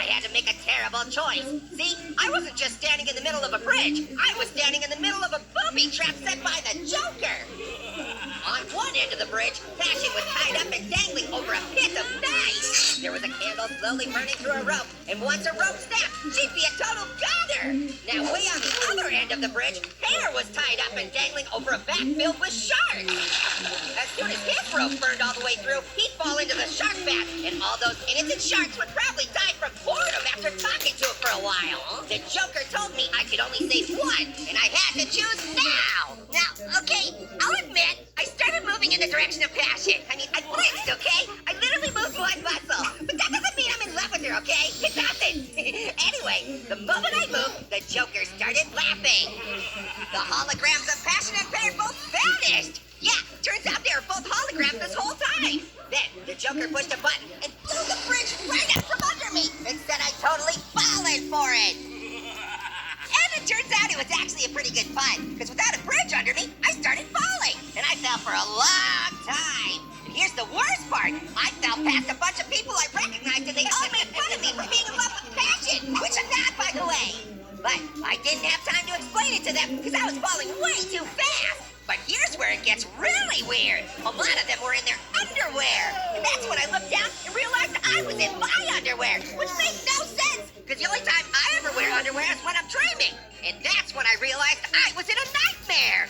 I had to make a terrible choice. See, I wasn't just standing in the middle of a bridge. I was standing in the middle of a booby trap set by the Joker. On one end of the bridge, Passion was tied up and dangling over a pit of ice. There was a candle slowly burning through a rope, and once a rope snapped, she'd be a total goner. Now, way on the other end of the bridge, Hare was tied up and dangling over a vat filled with sharks. As soon as his rope burned all the way through, he'd fall into the shark vat, and all those innocent sharks would probably die from boredom after talking to him for a while. The Joker told me I could only save one, and I had to choose now. Now, okay, I'll admit, I started moving in the direction of Passion. I mean, I blitzed, okay? I literally moved one muscle. But that doesn't mean I'm in love with her, okay? It doesn't. Anyway, the moment I moved, the Joker started laughing. The holograms of Passion and Pear both vanished. Yeah, turns out they were both holograms this whole time. Then the Joker pushed a button and threw the bridge right out from under me. Instead, I totally fallen for it. And it turns out it was actually a pretty good pun, because without a bridge under me, I started falling. And I fell for a long time. And here's the worst part. I fell past a bunch of people I recognized, and they all made fun of me for being in love with Passion, which I'm not, by the way. But I didn't have time to explain it to them, because I was falling way too fast. But here's where it gets really weird. A lot of them were in their underwear. And that's when I looked down and realized I was in my underwear, which makes no sense, because the only time I ever wear underwear is when I'm dreaming. And that's when I realized I was in a nightmare.